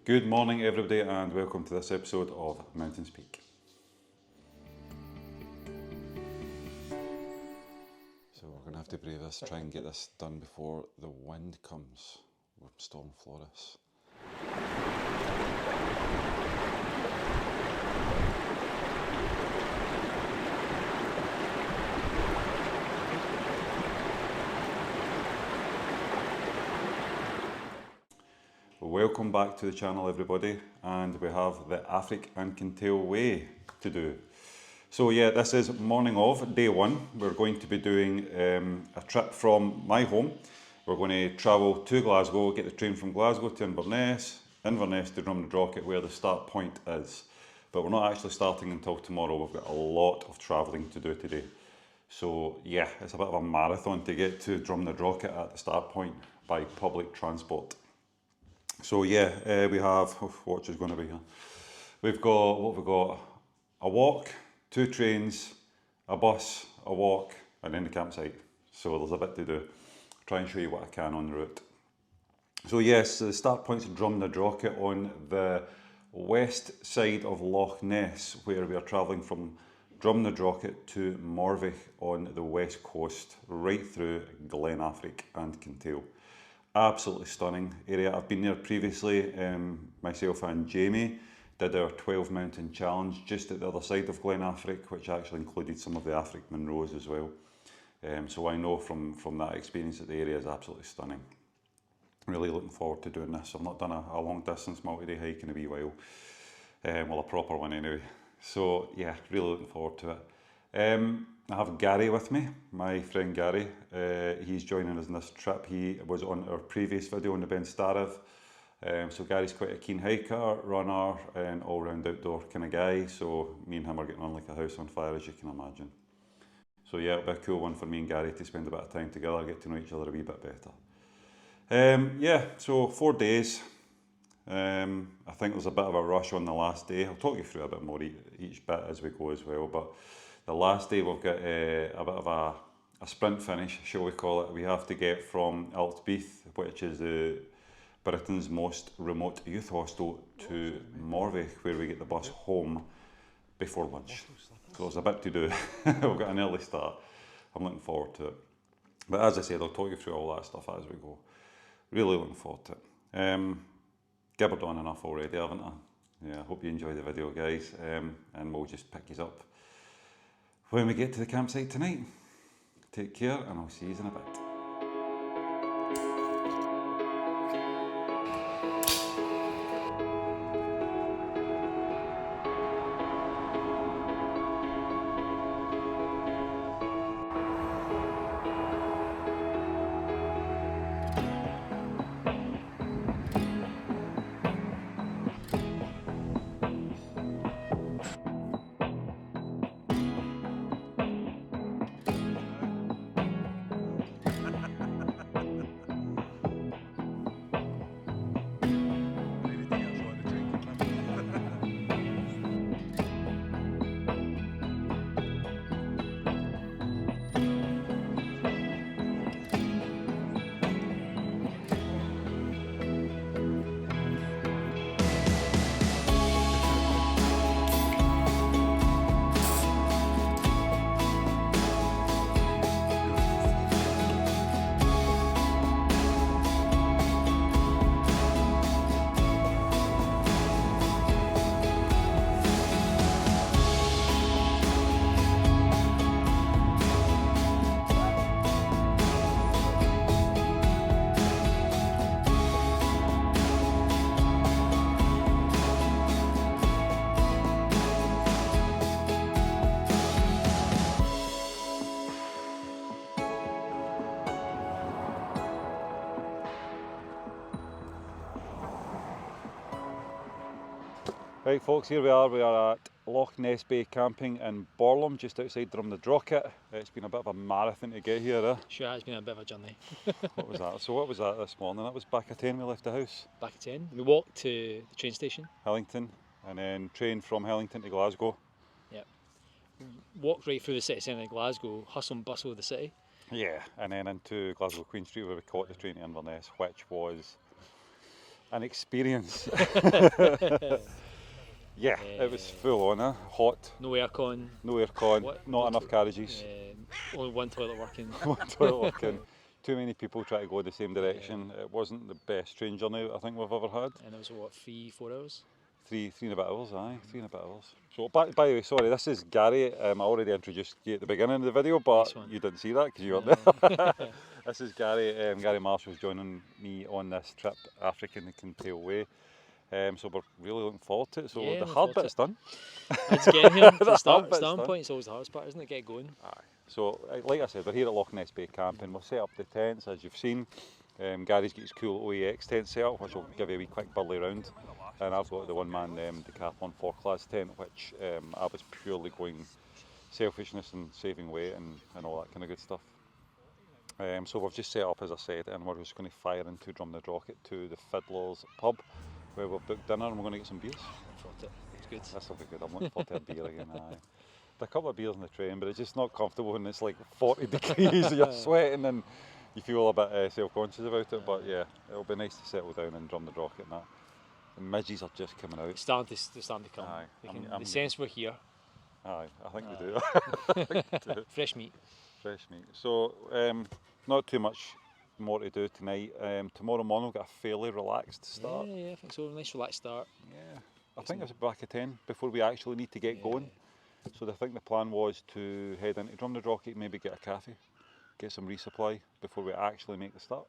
Good morning everybody and welcome to this episode of Mountain Speak. So we're going to have to brave this, try and get this done before the wind comes with Storm Floris. Welcome back to the channel everybody, and we have the Affric Kintail Way to do. So yeah, this is morning of day one. We're going to be doing a trip from my home. We're going to travel to Glasgow, get the train from Glasgow to Inverness to Drumnadrochit where the start point is. But we're not actually starting until tomorrow. We've got a lot of travelling to do today. So yeah, it's a bit of a marathon to get to Drumnadrochit at the start point by public transport. So yeah, we have, watch is going to be here. We've got, what have we got? A walk, 2 trains, a bus, a walk, and then the campsite. So there's a bit to do. I'll try and show you what I can on the route. So yes, the start point's Drumnadrochit on the west side of Loch Ness, where we are travelling from Drumnadrochit to Morvich on the west coast, right through Glen Affric and Kintail. Absolutely stunning area. I've been there previously. Myself and Jamie did our 12 mountain challenge just at the other side of Glen Affric, which actually included some of the Affric Monroes as well. So I know from that experience that the area is absolutely stunning. Really looking forward to doing this. I've not done a long distance multi-day hike in a wee while. Well, a proper one anyway. So yeah, really looking forward to it. I have Gary with me, my friend Gary. He's joining us in this trip. He was on our previous video on the Ben Stariv. So Gary's quite a keen hiker, runner, and all-round outdoor kind of guy. So me and him are getting on like a house on fire, as you can imagine. So yeah, it'll be a cool one for me and Gary to spend a bit of time together, get to know each other a wee bit better. Yeah, so 4 days. I think there's a bit of a rush on the last day. I'll talk you through a bit more each bit as we go as well. But the last day we've got a bit of a sprint finish, shall we call it. We have to get from Altbeath, which is Britain's most remote youth hostel, to Morvich, where we get the bus home before lunch. So there's a bit to do. We've got an early start. I'm looking forward to it. But as I said, I'll talk you through all that stuff as we go. Really looking forward to it. Gibbered on enough already, haven't I? Yeah, I hope you enjoy the video, guys. And we'll just pick you up when we get to the campsite tonight. Take care, and I'll see you in a bit. Right folks, here we are at Loch Ness Bay camping in Borlum, just outside Drumnadrochit. It's been a bit of a marathon to get here. Sure, it's been a bit of a journey. What was that? So what was that this morning? That was back at 10 we left the house. Back at 10. We walked to the train station. Hillington, and then train from Hillington to Glasgow. Yep. Walked right through the city centre of Glasgow, hustle and bustle of the city. Yeah, and then into Glasgow Queen Street where we caught the train to Inverness, which was an experience. Yeah, it was full on, hot, No aircon. no aircon, What- not what enough to- carriages, Only one toilet working. one toilet working, too many people trying to go the same direction. It wasn't the best train journey I think we've ever had. And it was what, 3-4 hours? Three and a bit hours, aye, 3.5 hours. So, by the way, sorry, this is Gary. I already introduced you at the beginning of the video, but Nice one. you didn't see that because you weren't there. This is Gary. Gary Marshall's joining me on this trip, Africa Kintail Way. So we're really looking forward to it. So Yeah, the looking hard forward to bit's done. It's getting here. The The hard bit's starting done. point is always the hardest part, isn't it? Get going. Aye. So, like I said, we're here at Loch Ness Bay camping. We'll set up the tents as you've seen. Gary's got his cool OEX tent set up, which will give you a wee quick burly round. And I've got the one-man Decathlon 4-class tent, which I was purely going selfishness and saving weight and all that kind of good stuff. So we've just set up, as I said, and we're just going to fire into Drumnadrochit to the Fiddler's pub, where we've booked dinner and we're going to get some beers. It's good. This will be good. I'm looking forward to a beer again. Aye. A couple of beers on the train, but it's just not comfortable when it's like 40 degrees and you're sweating and you feel a bit self-conscious about it. But yeah, it'll be nice to settle down and Drumnadrochit and that. The midges are just coming out. They're starting to come. Aye, They sense we're here. Aye, I think they do. I think they do. Fresh meat. Fresh meat. So, not too much more to do tonight. Tomorrow morning we've got a fairly relaxed start. Yeah, I think so. Nice relaxed start. Yeah, I think it's back at 10 before we actually need to get going. So I think the plan was to head into Drumnadrochit, maybe get a cafe, get some resupply before we actually make the start.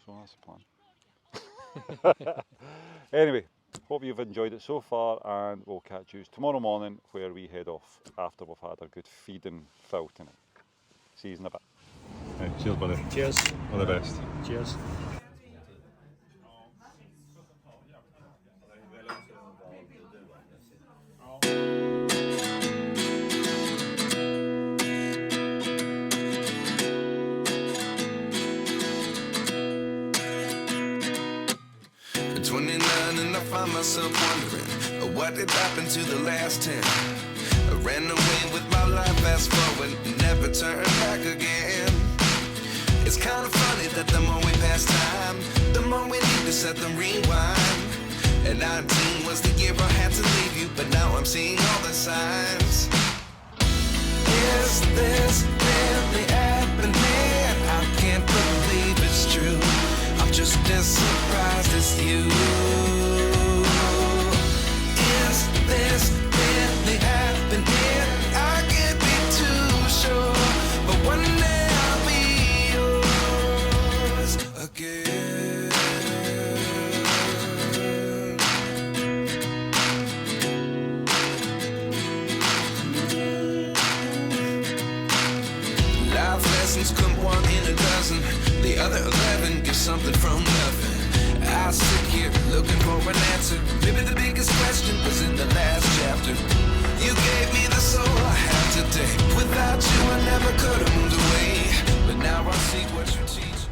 So that's the plan. Anyway, hope you've enjoyed it so far, and we'll catch you tomorrow morning where we head off after we've had a good feed and fill tonight. See you in a bit. Hey, cheers, buddy. Cheers. All the best. Cheers. At 29 and I find myself wondering what did happen to the last 10. I ran away with my life, fast forward, never turn back again. It's kind of funny that the more we pass time, the more we need to set the rewind. And 19 was the year I had to leave you, but now I'm seeing all the signs. Is this really happening? I can't believe it's true. I'm just as surprised as you. Is this really happening? I can't be too sure, but one day I'll be yours again. Life lessons come one in a dozen. The other 11 give something from nothing. I sit here looking for an answer. Maybe the biggest question was in the last chapter. You gave me the soul I have today. Without you I never could have moved away. But now I see what you teach.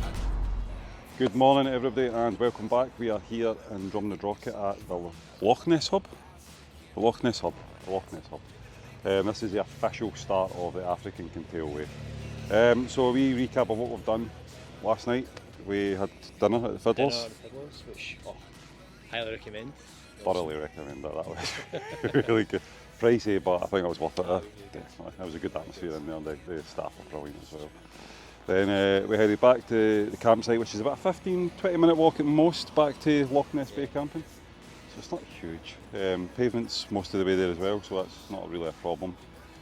Good morning everybody and welcome back. We are here in Drumnadrochit at the Loch Ness Hub. The Loch Ness Hub. The Loch Ness Hub. This is the official start of the African Kintail Way. So a wee recap of what we've done last night. We had dinner at the Fiddlers. Dinner at the Fiddlers, which highly recommend. Thoroughly recommend that. That was really good. Pricey, but I think it was worth it. Definitely. It was a good atmosphere in there. The staff were brilliant as well. Then we headed back to the campsite, which is about a 15-20 minute walk at most back to Loch Ness Bay camping. So it's not huge. Pavement's most of the way there as well, so that's not really a problem.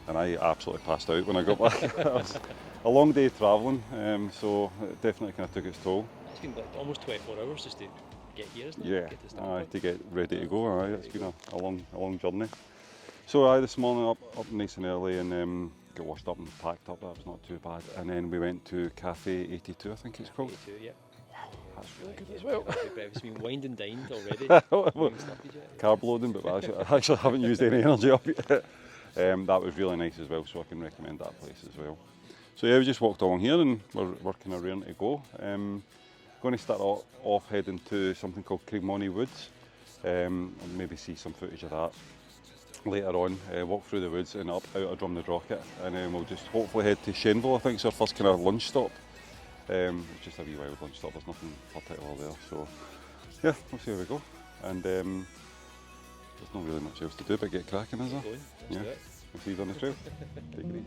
And I absolutely passed out when I got back. It was a long day travelling, so it definitely kind of took its toll. It's been like almost 24 hours just to get here, isn't it? Yeah, Get to start to get ready to go. Aye, it's been a long journey. So this morning up nice and early and got washed up and packed up. That was not too bad. And then we went to Cafe 82, I think it's called. 82, yeah. Wow, that's really good as well. It's been wined and dined already. Carb loading, but I actually haven't used any energy up yet. That was really nice as well, so I can recommend that place as well. So yeah, we just walked along here and we're kind of rearing to go. Going to start off heading to something called Creagmoney Woods, and maybe see some footage of that later on. Walk through the woods and up out of Drumnadrochit, and then we'll just hopefully head to Shenville. I think it's our first kind of lunch stop. It's just a wee wild lunch stop. There's nothing particular there, so yeah, we'll see how we go. And there's not really much else to do but get cracking, is there? Let's do it. We'll see you on the trail. Take it easy.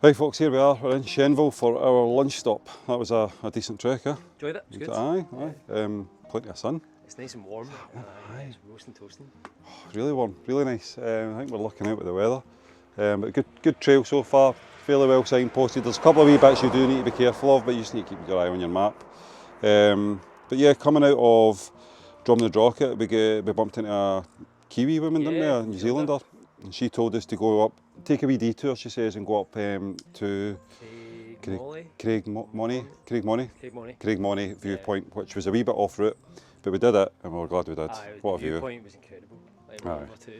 Right folks, here we are, we're in Shenville for our lunch stop. That was a decent trek, eh? Enjoyed it, it was good. Aye. Plenty of sun. It's nice and warm. It's roasting, toasting. Really warm, really nice. I think we're looking out with the weather. But good trail so far, fairly well signposted. There's a couple of wee bits you do need to be careful of, but you just need to keep your eye on your map. But yeah, coming out of Drumnadrochit, we bumped into a Kiwi woman, didn't we? A New Zealander. And she told us to go up, take a wee detour, she says, and go up to Craigmoney viewpoint, which was a wee bit off route, but we did it and we were glad we did. What a view. The viewpoint was incredible. Like over to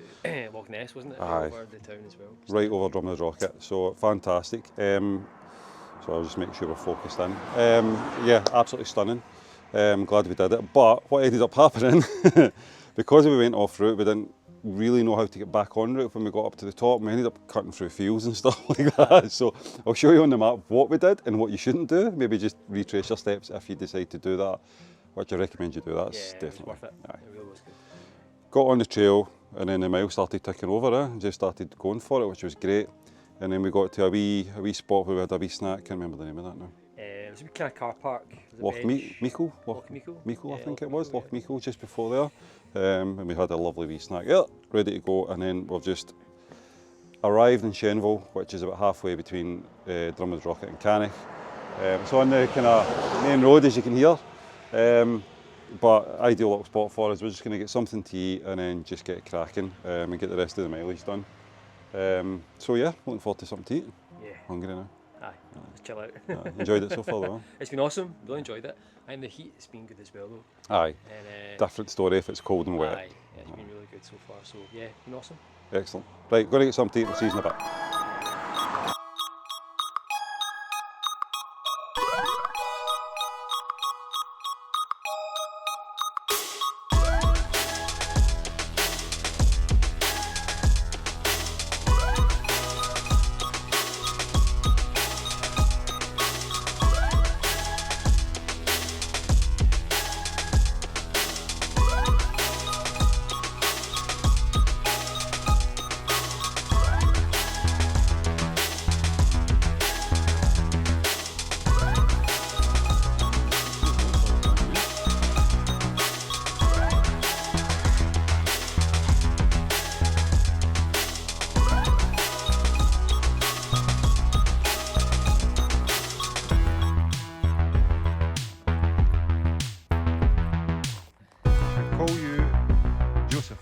Loch Ness, wasn't it? Aye. Over the town as well. Right over Drumnadrochit, so fantastic. So I'll just make sure we're focused in. Yeah, absolutely stunning. Glad we did it, but what ended up happening, because we went off route, we didn't really know how to get back on route when we got up to the top, and we ended up cutting through fields and stuff like that. So I'll show you on the map what we did and what you shouldn't do. Maybe just retrace your steps if you decide to do that, which I recommend you do. That's definitely worth it. It really was good. Got on the trail and then the mile started ticking over, and just started going for it, which was great. And then we got to a wee spot where we had a wee snack. Can't remember the name of that now. It was a wee kind of car park. Loch Meikle, I think it was. Loch Meikle, just before there. And we had a lovely wee snack there, ready to go. And then we've just arrived in Shenville, which is about halfway between Drumnadrochit and Canich. It's on the kind of main road, as you can hear. But ideal little spot for us. We're just going to get something to eat and then just get cracking and get the rest of the mileage done. So yeah, looking forward to something to eat. Yeah. Hungry now. Aye, let's chill out. Enjoyed it so far though. It's been awesome, really enjoyed it. And the heat has been good as well though. Aye, and, different story if it's cold and wet. Aye, yeah, it's been really good so far, so yeah, it's been awesome. Excellent. Right, going to get something to eat, we'll see you in a bit. call you Joseph.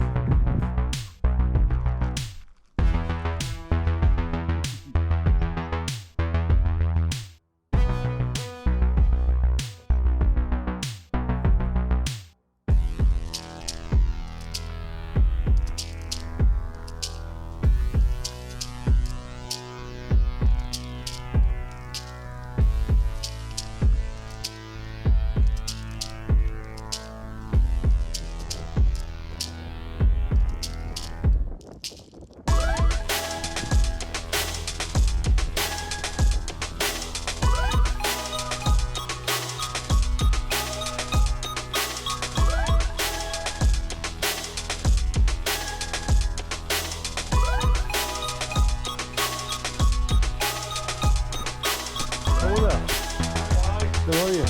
How are you?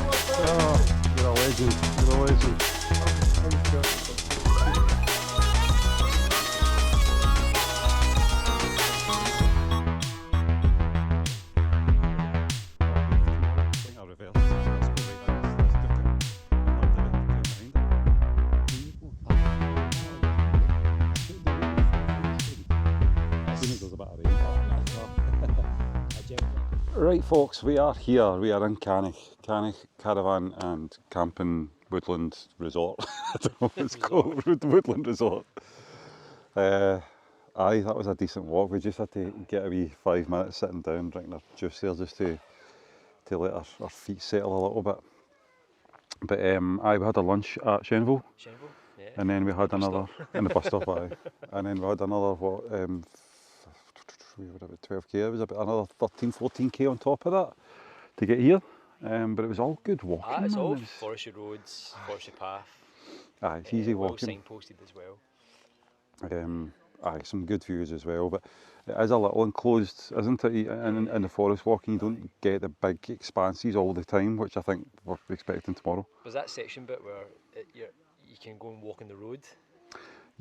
You're a legend. You're a legend. Right folks, we are here, we are in Cannock Caravan and Camping Woodland Resort. I don't know what it's called, Woodland Resort. Aye, that was a decent walk. We just had to get a wee 5 minutes sitting down, drinking our juice there just to let our feet settle a little bit. But aye, we had a lunch at Shenville, Yeah. and then we had another, in the bus stop, aye. And then we had another, we were about 12k, it was about another 13-14k on top of that to get here, but it was all good walking. It's man. all It was- forestry roads, forestry path. Aye, it's easy Well walking. signposted as well. Aye, some good views as well, but it is a little enclosed, isn't it? In the forest walking, you don't get the big expanses all the time, which I think we're expecting tomorrow. There's that section bit where you can go and walk on the road,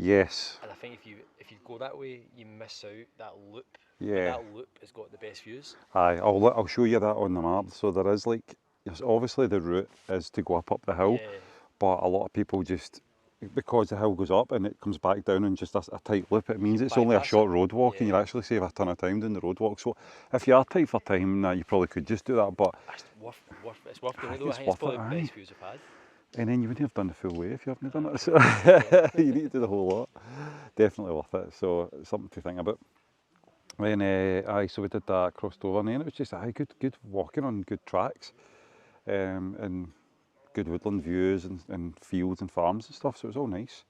Yes, and I think if you go that way, you miss out that loop. yeah. That loop has got the best views. Aye, I'll show you that on the map. So there is like, obviously the route is to go up the hill, Yeah. but a lot of people just, because the hill goes up and it comes back down in just a tight loop, it means it's only a bypass short it. road walk, and you Yeah. actually save a ton of time doing the road walk. So if you are tight for time, you probably could just do that, but It's worth doing it though. I It's think it's worth probably it, the aye. best views I've had. and then you wouldn't have done the full way if you haven't done it. So you need to do the whole lot. Definitely worth it. So it's something to think about. Then aye, so we did that, crossed over, and then it was just good walking on good tracks, and good woodland views and fields and farms and stuff. So it was all nice.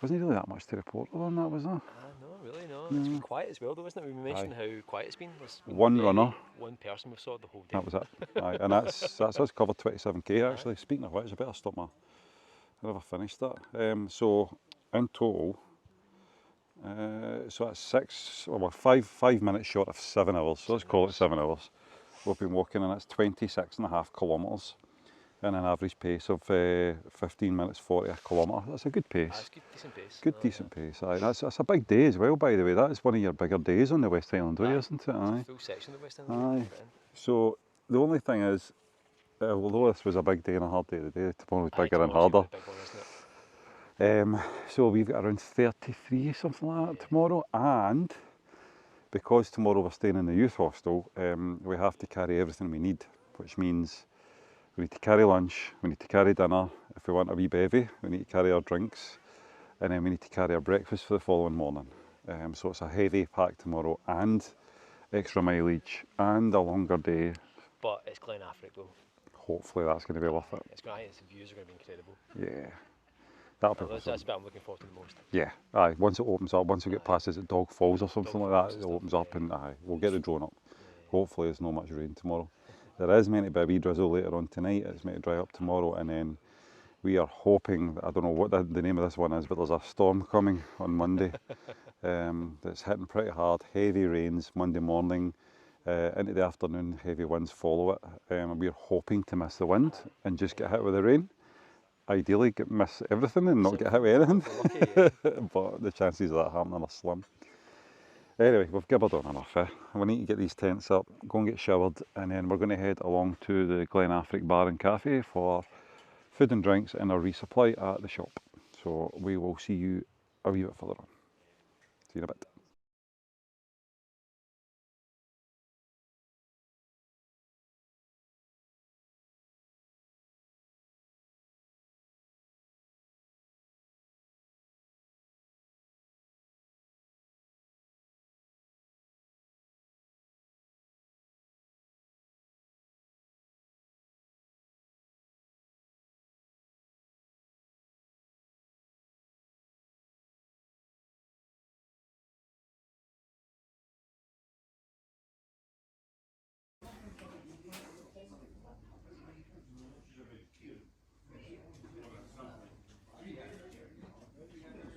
Wasn't really that much to report on that, was there? No, really, no. It's been quiet as well, though, isn't it? We mentioned how quiet it's been. There's been One barely runner. one person we've saw the whole day. That was it. Aye, and that's us covered 27k actually. Speaking of which, I better stop I never finished that. So in total, so that's we're 5 minutes short of 7 hours. So let's call it 7 hours. We've been walking, and that's 26.5 kilometres in an average pace of 15 minutes 40 a kilometre. That's a good pace. That's good, decent pace. Good, decent pace. Aye, that's a big day as well, by the way. That is one of your bigger days on the West Highland Way, Aye. isn't it? Aye. Full section of the West End. Aye. So the only thing is, although this was a big day and a hard day today, tomorrow's bigger and harder. Big one, isn't it? So we've got around 33, something like that tomorrow, and because tomorrow we're staying in the youth hostel, we have to carry everything we need, which means we need to carry lunch, we need to carry dinner, if we want a wee bevy, we need to carry our drinks, and then we need to carry our breakfast for the following morning. So it's a heavy pack tomorrow, and extra mileage, and a longer day. But it's Glen Affric though. Hopefully that's going to be worth it. It's going. The views are going to be incredible. Yeah, that'll be worth That's it. the bit I'm looking forward to the most. Yeah, aye, once it opens up, once we get past it at Dog Falls or something Dog like Falls that, and it stuff, opens up, yeah. and aye, we'll get the drone up. Hopefully there's not much rain tomorrow. There is meant to be a wee drizzle later on tonight. It's meant to dry up tomorrow, and then we are hoping, I don't know what the name of this one is, but there's a storm coming on Monday that's hitting pretty hard. Heavy rains Monday morning, into the afternoon, heavy winds follow it. We're hoping to miss the wind and just get hit with the rain. Ideally miss everything and not get hit with anything, We're lucky, yeah. but the chances of that happening are slim. Anyway, we've gibbered on enough. We need to get these tents up, go and get showered, and then we're going to head along to the Glen Affric Bar and Cafe for food and drinks and a resupply at the shop. So we will see you a wee bit further on. See you in a bit.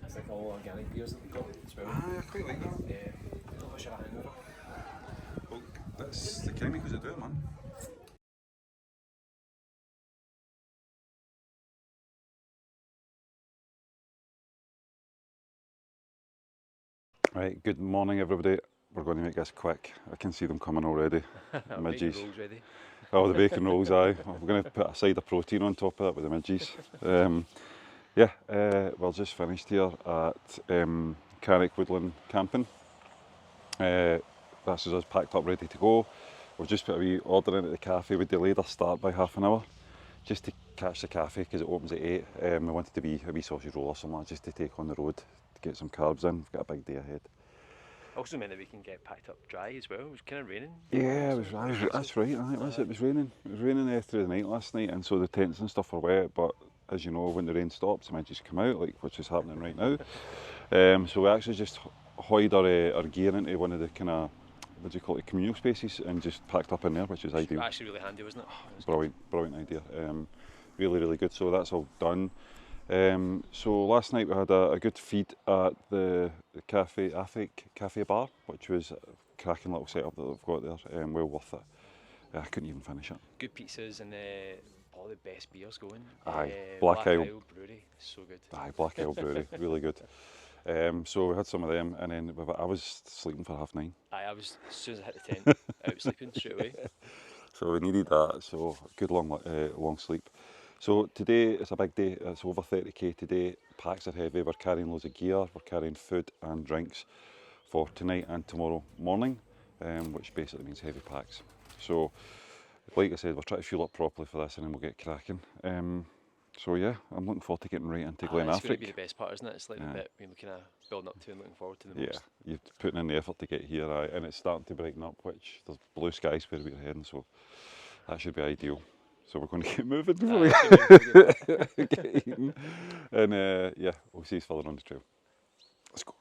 It's like all organic beers that we've got as well. I quite like that. Yeah, not much of a hangover. Well, that's the chemicals that do it, man. Right, good morning everybody. We're going to make this quick. I can see them coming already. Midges. Bacon rolls ready. Oh, the bacon rolls, aye. We're going to put a side of protein on top of that with the midges. Yeah, we're just finished here at Carrick Woodland Camping. This is us packed up ready to go. We've just put a wee order in at the cafe. We delayed our start by half an hour just to catch the cafe because it opens at 8. We wanted to be a wee sausage roll or something just to take on the road to get some carbs in. We've got a big day ahead. Also meant that we can get packed up dry as well. It was kind of raining. Yeah, that's right. It was raining. It was raining through the night last night, and so the tents and stuff were wet. But as you know, when the rain stops, the midges come out, like which is happening right now. So we actually just hoid our gear into one of the kind of, what do you call it, communal spaces, and just packed up in there, which is ideal. Actually, really handy, wasn't it? Brilliant idea. Really good. So that's all done. So last night we had a good feed at the cafe, Affric Cafe Bar, which was a cracking little setup that they've got there. Well worth it. I couldn't even finish it. Good pizzas and all the best beers going. Aye, Black Isle Brewery, so good. Aye, Black Isle Brewery, really good. So we had some of them, and then I was sleeping for 9:30. Aye, I was, as soon as I hit the tent, out sleeping straight away. So we needed that, so good long sleep. So today it's a big day, it's over 30k today, packs are heavy, we're carrying loads of gear, we're carrying food and drinks for tonight and tomorrow morning, which basically means heavy packs. So like I said, we're trying to fuel up properly for this and then we'll get cracking. So yeah, I'm looking forward to getting right into Glen Affric. It's going to be the best part, isn't it? It's like the bit we're looking at building up to and looking forward to the most. Yeah, you're putting in the effort to get here, and it's starting to brighten up, which there's blue skies where we're heading, so that should be ideal. So we're going to get moving before we get eaten. And yeah, we'll see you further on the trail. Let's go.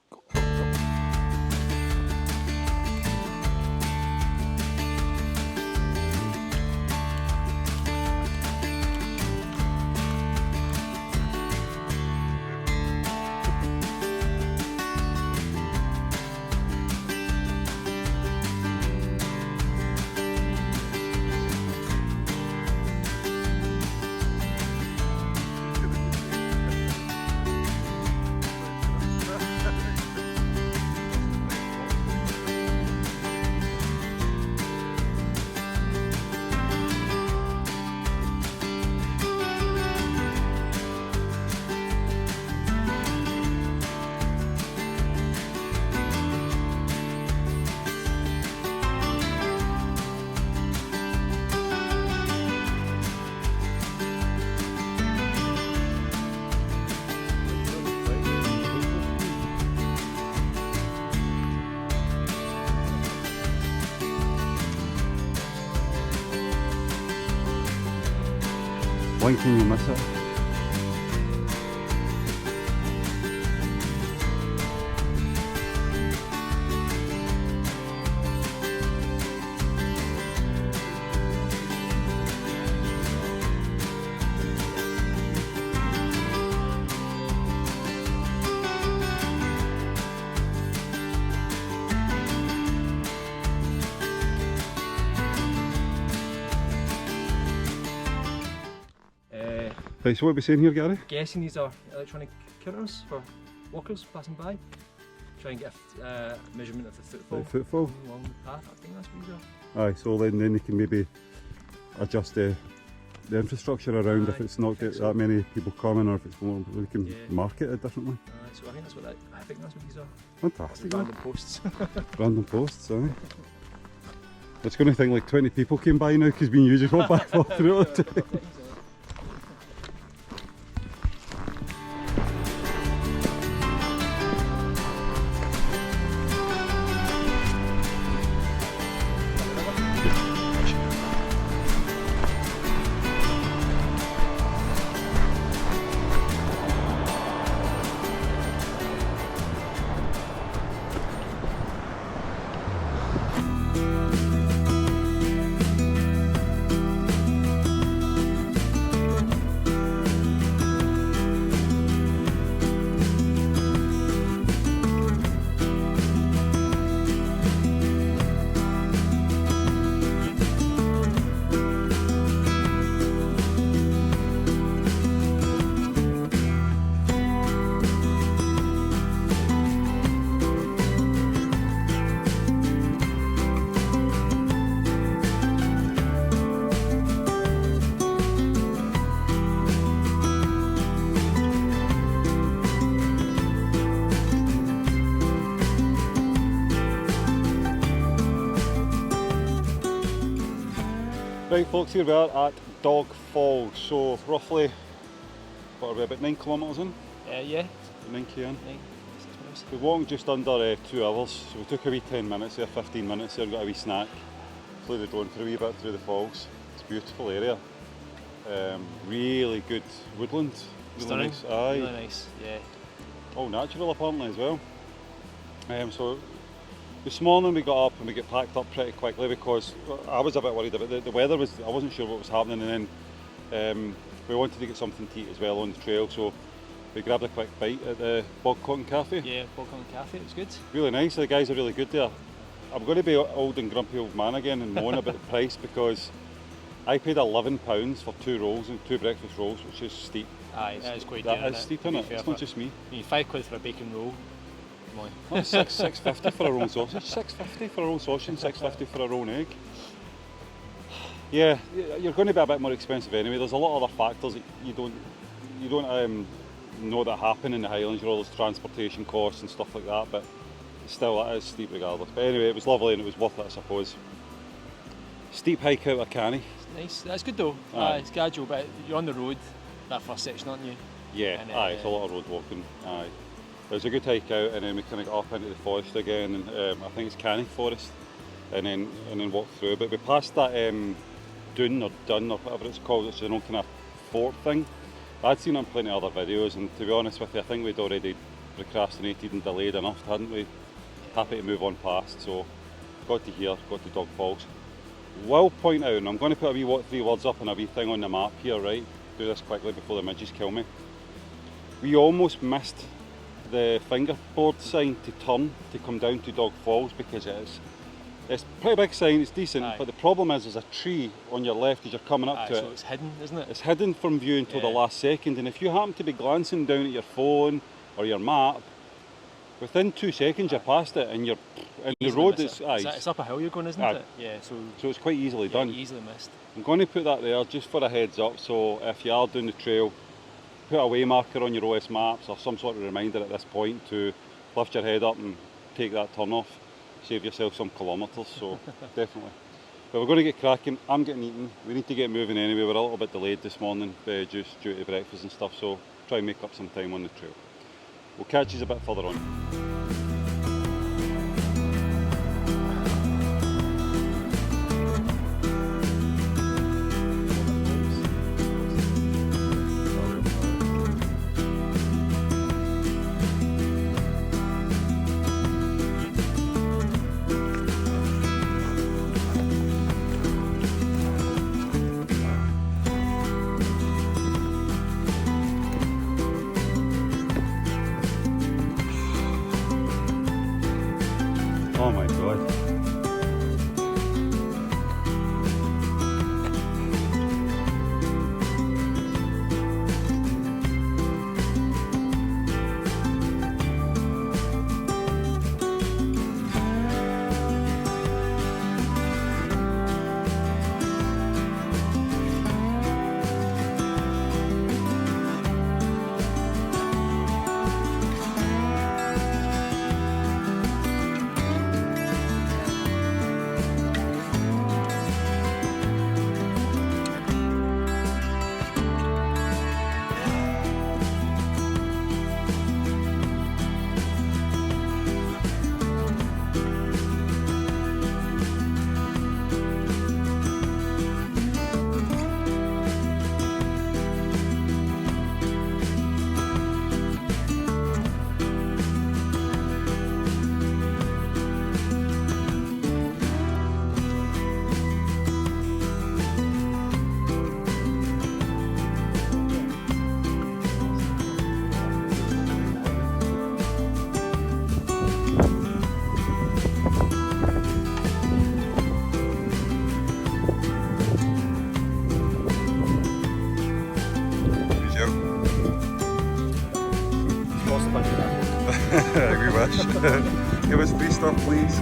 When can you miss it? Right, so what are we saying here, Gary? Guessing these are electronic counters for walkers passing by. try and get a measurement of the footfall. The footfall? Along the path, I think that's what he's on. Aye, so then they can maybe adjust the infrastructure around if Aye, it's not I think get so. that many people coming, or if it's more, we can Yeah. market it differently. So I think that's what he's on. Fantastic. Random posts. Random posts, aye. It's going to think like 20 people came by now because me and you just walk back and forth through all the time. Right folks, here we are at Dog Falls, so roughly, what are we, about 9 kilometres in? Yeah. 9k in. 6 miles. We walked just under 2 hours, so we took a wee 10 minutes there, 15 minutes there, got a wee snack, flew the drone for a wee bit through the falls. It's a beautiful area, really good woodland. Really Stunning. nice. Aye. Really nice. Yeah. All natural apparently as well. So this morning we got up and we got packed up pretty quickly because I was a bit worried about the weather. I wasn't sure what was happening, and then we wanted to get something to eat as well on the trail, so we grabbed a quick bite at the Bog Cotton Cafe. Yeah, Balkan Cafe, it was good. Really nice, the guys are really good there. I'm going to be old and grumpy old man again and moan about the price because I paid £11 for 2 rolls and 2 breakfast rolls, which is steep. Aye, that is quite That dear, is steep, isn't it? It's not just me. You need £5 for a bacon roll. Come on. That's £6.50 for a roll sausage. £6.50 for a roll sausage and £6.50 for a roll egg. Yeah, you're going to be a bit more expensive anyway. There's a lot of other factors that you don't know that happen in the Highlands. All those transportation costs and stuff like that, but still it is steep regardless. But anyway, it was lovely and it was worth it, I suppose. Steep hike out of Canny. It's nice. That's good though. Aye. It's gradual, but you're on the road that first section, aren't you? Yeah, And, aye, it's a lot of road walking. Aye, it was a good hike out, and then we kind of got up into the forest again, and I think it's Canny Forest, and then walked through. But we passed that dune or dun or whatever it's called. It's an old kind of fort thing. I'd seen it on plenty of other videos, and to be honest with you, I think we'd already procrastinated and delayed enough, hadn't we? Happy to move on past, so got to here, got to Dog Falls. Will point out, and I'm going to put a wee 3 words up and a wee thing on the map here, right? Do this quickly before the midges kill me. We almost missed the fingerboard sign to turn to come down to Dog Falls because it's a pretty big sign, it's decent, Aye. but the problem is there's a tree on your left as you're coming up Aye, to so it. it's hidden, isn't it? It's hidden from view until the Yeah. last second, and if you happen to be glancing down at your phone or your map, within 2 seconds you're past it, and the Easily road miss is it. aye, It's up a hill you're going, isn't Aye. it? Yeah, so so it's quite easily done. easily missed. I'm going to put that there just for a heads up, so if you are doing the trail, put a way marker on your OS maps or some sort of reminder at this point to lift your head up and take that turn off. Save yourself some kilometres, so definitely. But we're going to get cracking. I'm getting eaten. We need to get moving anyway. We're a little bit delayed this morning just due to breakfast and stuff, so try and make up some time on the trail. We'll catch you a bit further on. We wish. Give us free stuff, please.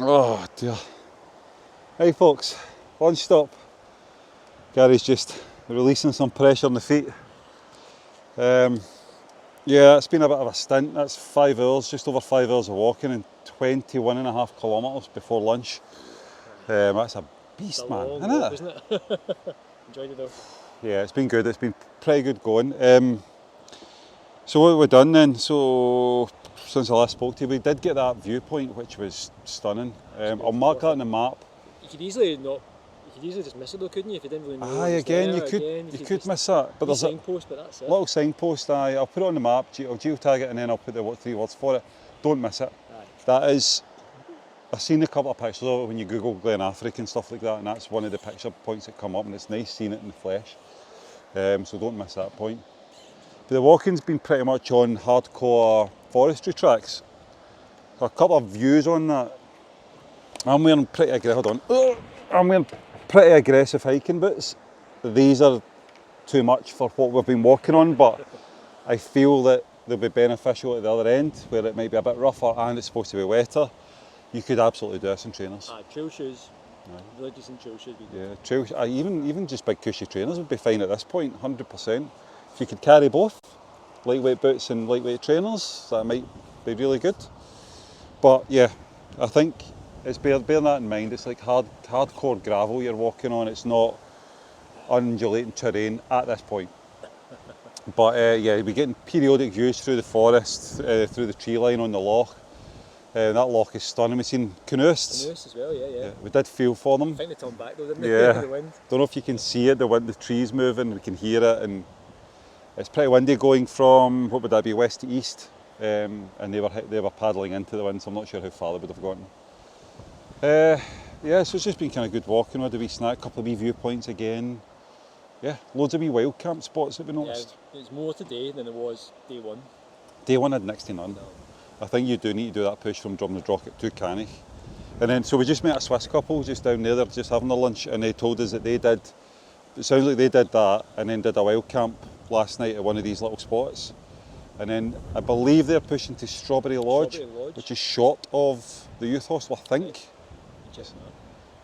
Oh dear. Hey folks, lunch stop. Gary's just releasing some pressure on the feet. Yeah, it's been a bit of a stint. That's 5 hours, just over 5 hours of walking and 21.5 kilometres before lunch. That's a beast, It's a man, long isn't walk, it? isn't it? Enjoyed it though. Yeah, it's been good. It's been pretty good going. So what have we done then? So since I last spoke to you, we did get that viewpoint, which was stunning. I'll mark that on the map. You could easily just miss it though, couldn't you? If you didn't really know. Aye, it was again, there, you could just- miss that. But wee there's a signpost, but that's it. little signpost. I'll put it on the map. I'll geotag it, and then I'll put the 3 words for it. Don't miss it. Aye. That is. I've seen a couple of pictures of it when you Google Glen Affric and stuff like that, and that's one of the picture points that come up, and it's nice seeing it in the flesh. So don't miss that point. But the walking's been pretty much on hardcore forestry tracks. So a couple of views on that. I'm wearing pretty aggressive hiking boots. These are too much for what we've been walking on, but I feel that they'll be beneficial at the other end, where it might be a bit rougher and it's supposed to be wetter. You could absolutely do this in trainers. Trail shoes. Really decent trail shoes. Yeah, trail, even just big cushy trainers would be fine at this point, 100%. If you could carry both, lightweight boots and lightweight trainers, that might be really good. But yeah, I think it's bearing that in mind. It's like hardcore gravel you're walking on. It's not undulating terrain at this point. But yeah, we're getting periodic views through the forest, through the tree line on the loch. That loch is stunning. We've seen canoeists. Canoeists as well, yeah. We did feel for them. I think they turned back though, didn't they? Yeah. The wind. Don't know if you can see it, the trees moving, we can hear it, and it's pretty windy going from, what would that be, west to east, and they were paddling into the wind, so I'm not sure how far they would have gotten. Yeah, so it's just been kind of good walking. We had a wee snack, a couple of wee viewpoints again. Yeah, loads of wee wild camp spots that we noticed. Yeah, it's more today than it was day one. Day one had next to none. No. I think you do need to do that push from Drumnadrochit to Canich. And then, so we just met a Swiss couple just down there, they're just having their lunch, and they told us that it sounds like they did that, and then did a wild camp last night at one of these little spots. And then I believe they're pushing to Strawberry Lodge, which is short of the youth hostel, I think.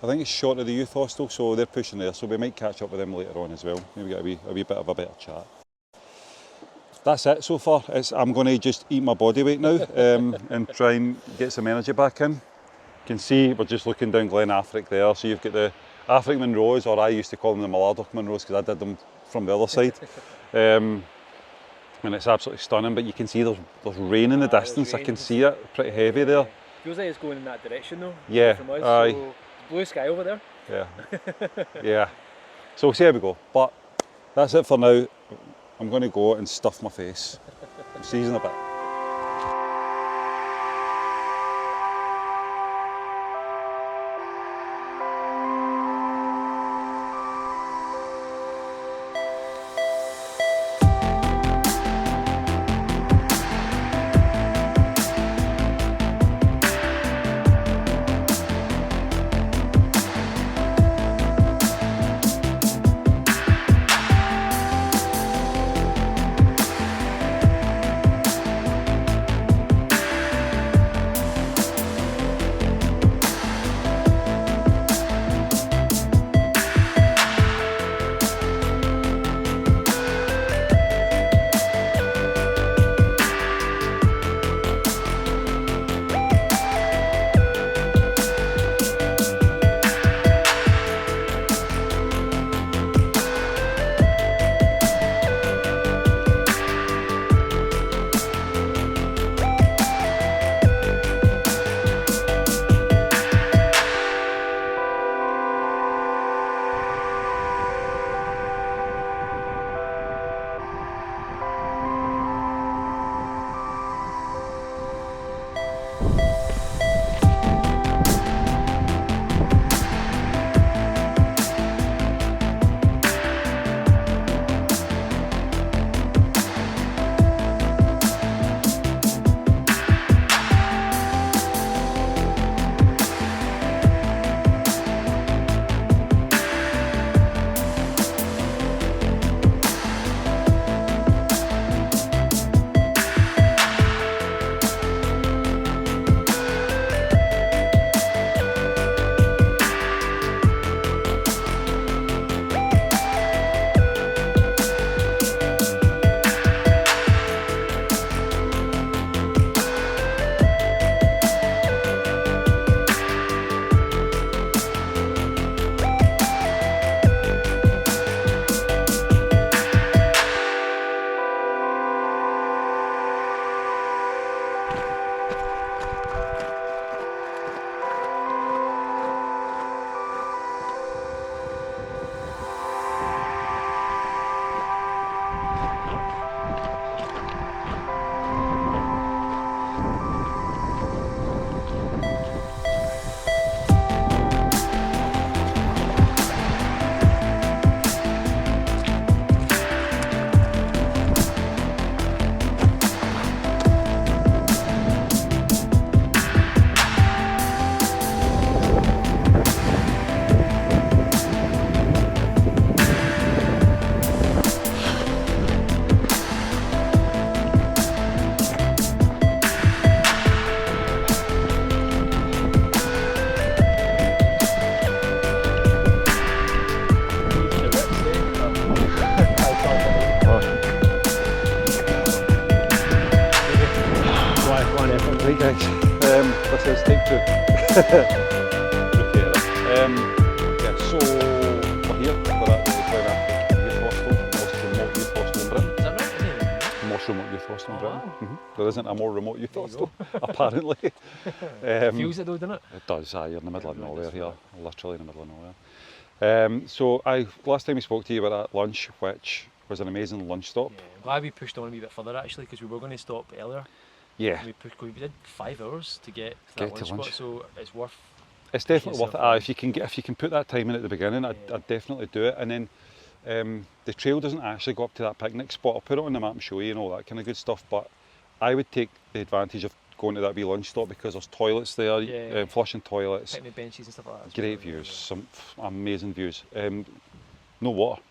I think it's short of the youth hostel, so they're pushing there, so we might catch up with them later on as well. Maybe get a wee bit of a better chat. That's it so far. I'm going to just eat my body weight now and try and get some energy back in. You can see we're just looking down Glen Affric there, so you've got the Affric Monroes, or I used to call them the Malardoch Monroes because I did them from the other side. And it's absolutely stunning, but you can see there's rain in the distance. I can see it, pretty heavy there. Feels like it's going in that direction though. Yeah, From us, aye. so blue sky over there. Yeah, yeah. So we'll see how we go. But that's it for now. I'm going to go and stuff my face. See you in a bit. this is take 2. Okay, yeah, so we're here. We're at the Glen Affric Youth Hostel, the most remote youth hostel in Britain. Is that right? The most remote youth hostel in Britain. Wow. There isn't a more remote youth There you hostel, apparently. Feels it though, doesn't it? It does, you're in the middle of really nowhere does, here, literally in the middle of nowhere. So last time we spoke to you about that lunch, which was an amazing lunch stop. Yeah, I'm glad we pushed on a wee bit further actually, because we were going to stop earlier. Yeah. We did 5 hours to get to that lunch spot, so it's worth. It's definitely worth it. yourself If you can put that time in at the beginning, I'd definitely do it. And then the trail doesn't actually go up to that picnic spot. I'll put it on the map and show you and all that kind of good stuff. But I would take the advantage of going to that wee lunch stop because there's toilets there, Yeah. flushing toilets, picnic benches and stuff like that. great views, some amazing views. No water.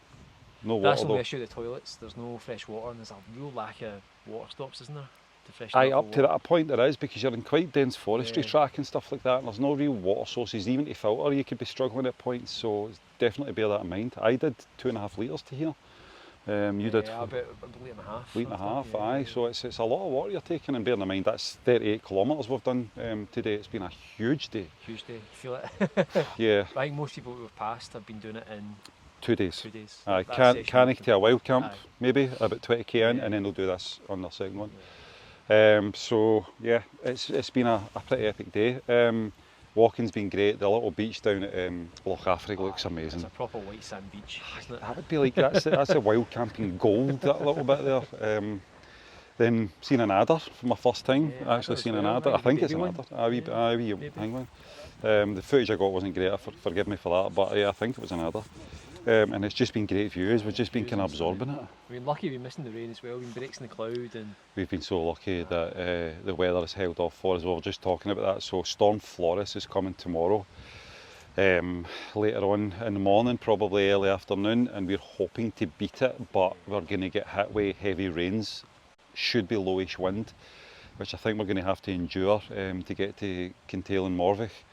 No water That's the though. only issue with the toilets. There's no fresh water, and there's a real lack of water stops, isn't there? To freshen Aye, up up to that point there is, because you're in quite dense forestry Yeah. track and stuff like that, and there's no real water sources, even to filter. You could be struggling at points, so definitely bear that in mind. I did 2.5 litres to here. You did Yeah, about a litre and a half. litre and a half, yeah. aye. So it's a lot of water you're taking, and bearing in mind that's 38 kilometres we've done today. It's been a huge day. Huge day. Feel it. Yeah, I think most people we've passed have been doing it in 2 days. 2 days. Aye, That section Cannick to a wild camp, Aye. maybe about 20k in, Yeah. and then they'll do this on their second one. Yeah. So yeah, it's been a pretty epic day. Walking's been great. The little beach down at Loch Affric looks amazing. It's a proper white sand beach, isn't it? That would be like that's a wild camping gold, that little bit there. Then seen an adder for my first time. Yeah, Actually adder seen as an well, adder. I like a think baby it's an one. adder. A wee Maybe. penguin. The footage I got wasn't great. Forgive me for that, but yeah, I think it was an adder. And it's just been great views. We've just been kind of absorbing it. We've been lucky we've missed the rain as well. We've been breaks in the cloud and We've been so lucky that the weather has held off for us. We were just talking about that. So Storm Floris is coming tomorrow. Later on in the morning, probably early afternoon, and we're hoping to beat it, but we're going to get hit with heavy rains. Should be lowish wind, which I think we're going to have to endure to get to Kintail and Morvich.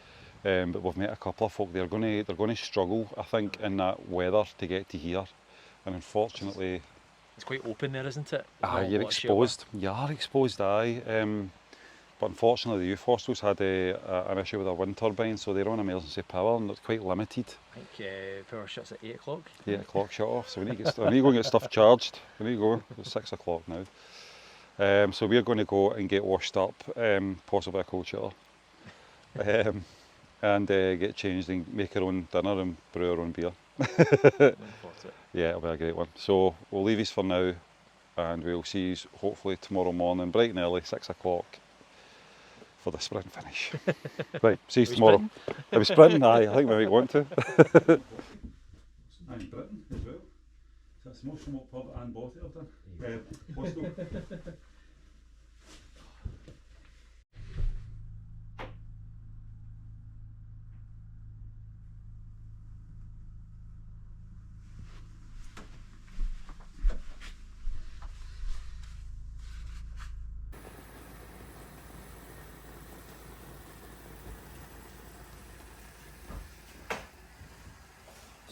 But we've met a couple of folk. They're going to struggle, I think, in that weather to get to here, and unfortunately, it's quite open there, isn't it? There's aye, not a you're lot of shelter. exposed. You are exposed, aye. But unfortunately, the youth hostels had an issue with their wind turbine, so they're on emergency power and they're quite limited. I think power shuts at 8 o'clock. 8 o'clock shut off, so we need to go and get stuff charged. We need to go. It's 6 o'clock now. So we're going to go and get washed up, possibly a cold shower, and get changed and make our own dinner and brew our own beer. Yeah, it'll be a great one. So we'll leave you for now, and we'll see you hopefully tomorrow morning, bright and early, 6 o'clock, for the sprint finish. Right, see you tomorrow. Are we sprinting? Aye, I think we might want to. And Britain as well. So that's the most remote pub and both of them. Hostel.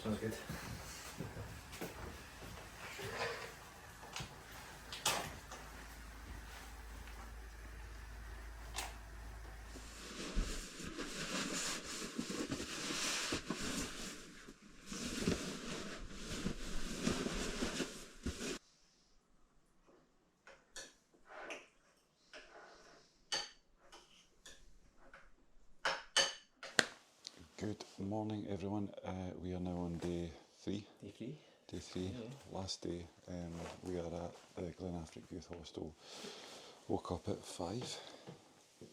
Smells good. Good morning, everyone. We are now on day 3. Day 3. Day 3, Yeah. last day. We are at the Glen Affric Youth Hostel. Woke up at 5,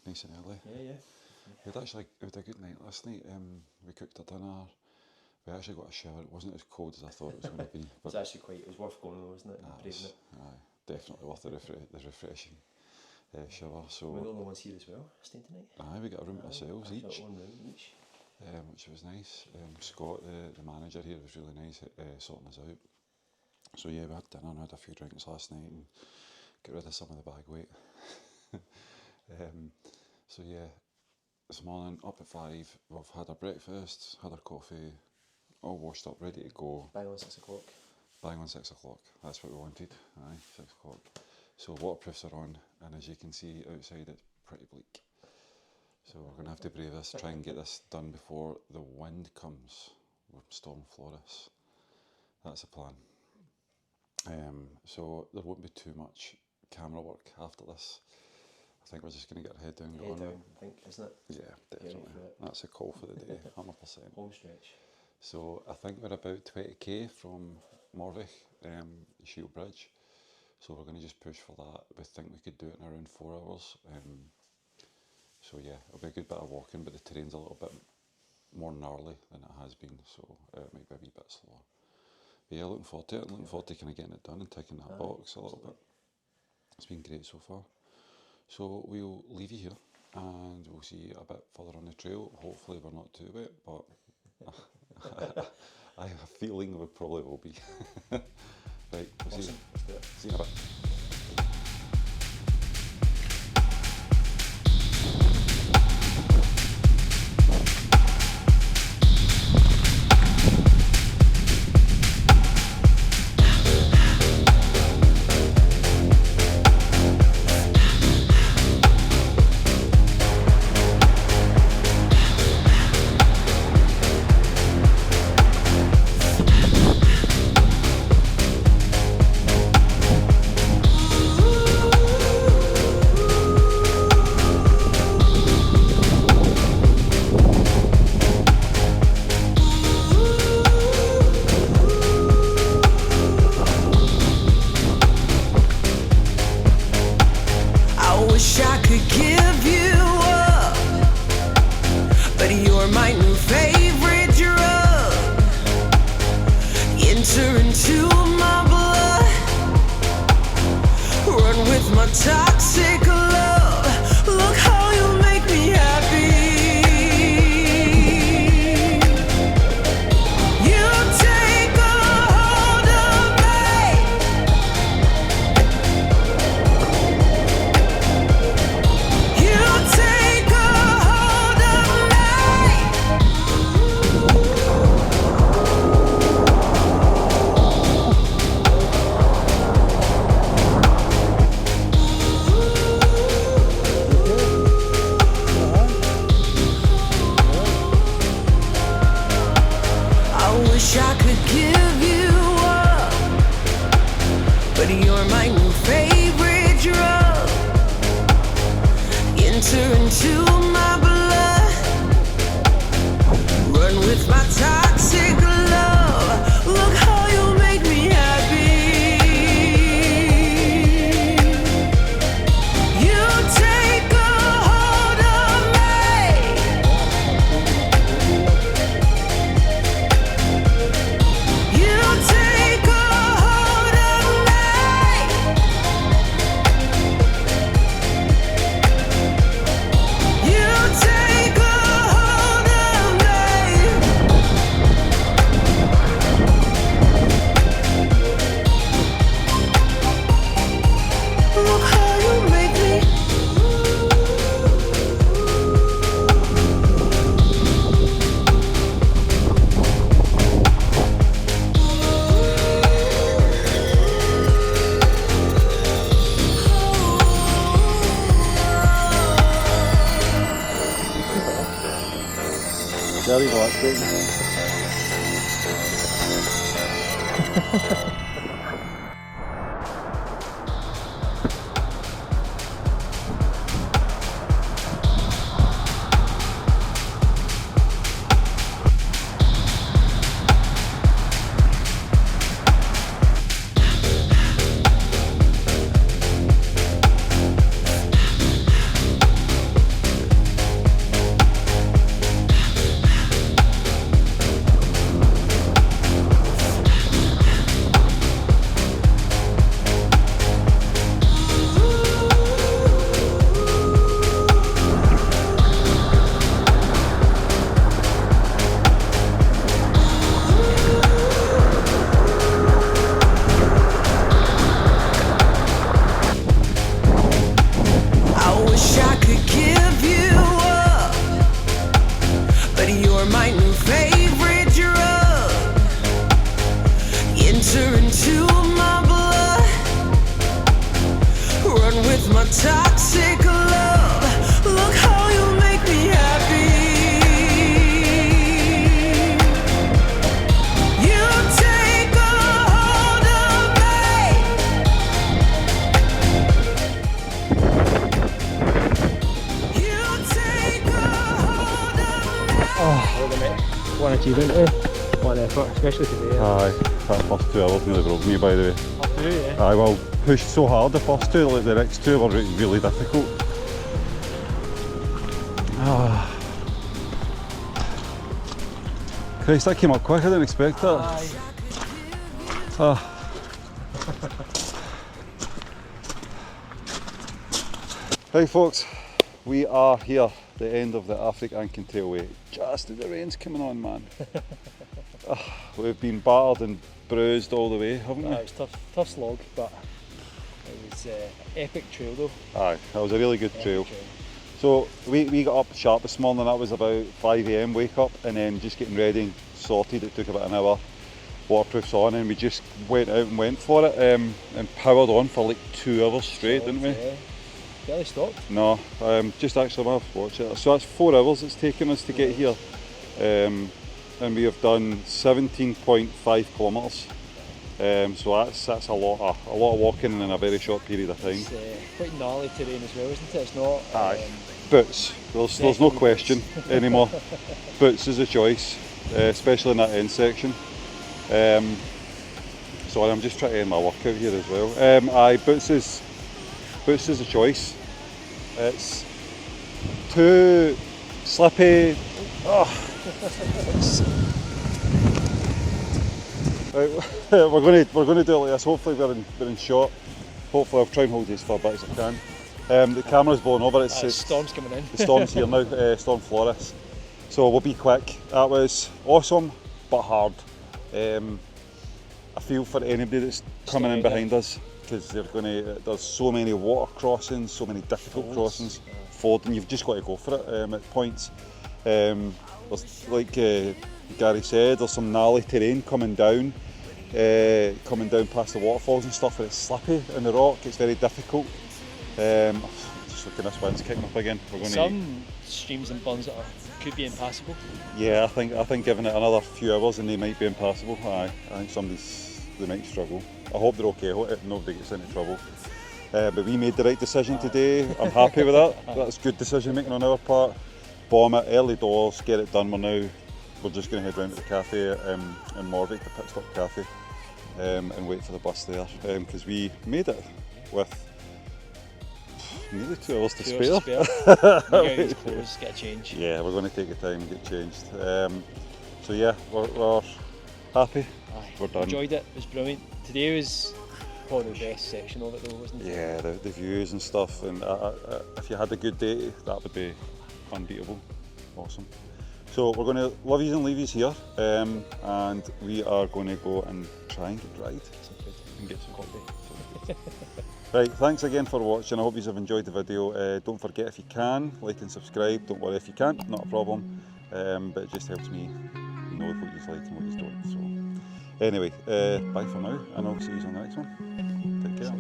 nice and early. Yeah. We had a good night last night. We cooked our dinner. We actually got a shower. It wasn't as cold as I thought it was going to be. It was actually it was worth going though, wasn't it? Aye, Braving it. definitely worth the refreshing shower. So We're the only ones here as well, staying tonight. aye, we got a room to ourselves We've got each. one room each. Which was nice. Scott, the manager here, was really nice sorting us out. So yeah, we had dinner and had a few drinks last night and got rid of some of the bag weight. So yeah, this morning up at 5, we've had our breakfast, had our coffee, all washed up, ready to go. Bang on 6 o'clock. Bang on 6 o'clock, that's what we wanted, aye, 6 o'clock. So waterproofs are on, and as you can see outside it's pretty bleak. So So we're going to have to brave this, try and get this done before the wind comes with Storm Flores. That's the plan. So there won't be too much camera work after this. I think we're just going to get our head down and get on. I think, isn't it? Yeah, definitely. That's a call for the day, 100%. Home stretch. So I think we're about 20k from Morvich, Shield Bridge. So we're going to just push for that. We think we could do it in around 4 hours. So yeah, it'll be a good bit of walking, but the terrain's a little bit more gnarly than it has been, so it might be a wee bit slower. But yeah, looking forward to it. Looking forward to kind of getting it done and ticking that box a little bit. It's been great so far. So we'll leave you here and we'll see you a bit further on the trail. Hopefully we're not too wet, but I have a feeling we probably will be. Right, we'll see you in a bit. Toxic love, look how you make me happy. You take a hold of me. You take a hold of wish I could give you up, but you're my new favorite drug. Enter into my blood, run with my toxic love. Look how you make me happy. You take a hold of me. You take a hold of me. You take a hold of me. Look how you make me. There we go, that's great. the next one achievement, one effort, especially today. Aye, that first 2 hours nearly broke me, by the way. Up to you, yeah. Aye, well, pushed so hard the first two, like the next two were really difficult. Ah. Christ, that came up quick, I didn't expect that. Aye. Ah. Right folks, we are here, the end of the Affric Kintail Way. Just as the rain's coming on, man. We've been battered and bruised all the way, haven't we? It was tough slog, but it was epic trail though. Aye, that was a really good trail. So we got up sharp this morning, that was about 5 AM wake up, and then just getting ready and sorted. It took about an hour, waterproofs on, and we just went out and went for it, and powered on for like 2 hours straight, didn't we? Yeah. Barely stopped. No, just actually I'll watch it. So that's 4 hours it's taken us to get here, and we have done 17.5 kilometres. So that's a lot of walking in a very short period of time. It's quite gnarly terrain as well, isn't it? It's not. Aye. Boots. There's no question anymore. Boots is a choice, especially in that end section. Sorry, I'm just trying to end my workout here as well. Aye, boots is a choice. It's too slippy. Oh. Right, we're going to do it like this. Hopefully we're in shot. Hopefully I'll try and hold you as far back as I can. The camera's blowing over. It's storm's coming in. The storm's here now. Storm Flores. So we'll be quick. That was awesome but hard. I feel for anybody that's coming in behind us, because there's so many water crossings, so many difficult crossings, fording. You've just got to go for it at points. There's, like Gary said, there's some gnarly terrain coming down past the waterfalls and stuff, and it's slippy in the rock. It's very difficult. Just looking, this wind's kicking up again. We're going some streams and bunds that could be impassable. Yeah, I think giving it another few hours and they might be impassable. Aye, I think they might struggle. I hope they're okay. I hope nobody gets into trouble. But we made the right decision today. I'm happy with that. That's good decision making on our part. Bomb it early doors, get it done. We're just going to head round to the cafe in Morvick, the Pit Stop Cafe, and wait for the bus there, because we made it with nearly 2 hours to spare. You get these clothes, get a change. Yeah, we're going to take the time and get changed. So yeah, we're happy. Aye, we're done. Enjoyed it. It was brilliant. Today was probably the best section of it though, wasn't it? Yeah, the views and stuff, and if you had a good day, that would be unbeatable. Awesome. So we're going to love yous and leave yous here, and we are going to go and try and get dried and get some coffee. Right, thanks again for watching. I hope you have enjoyed the video. Don't forget, if you can, like and subscribe. Don't worry if you can't, not a problem, but it just helps me know what you like and what you don't. So anyway, bye for now, and I'll see you on the next one. Take care.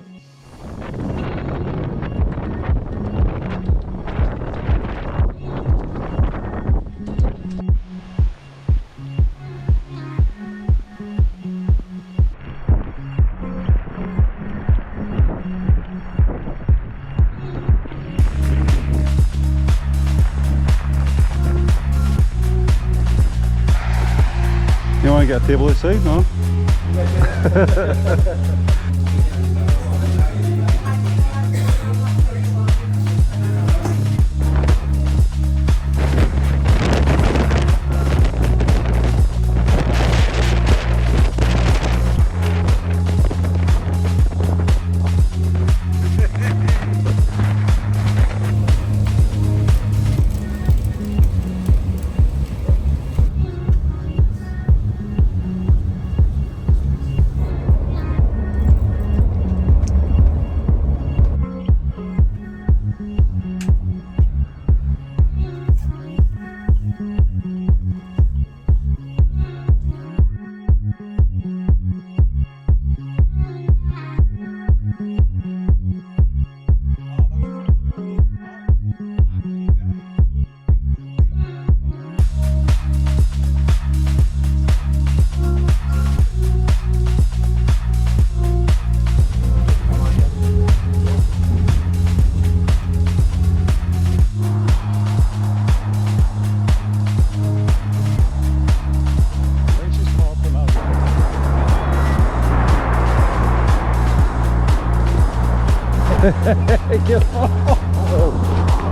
You want to get a table outside, no?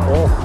oh.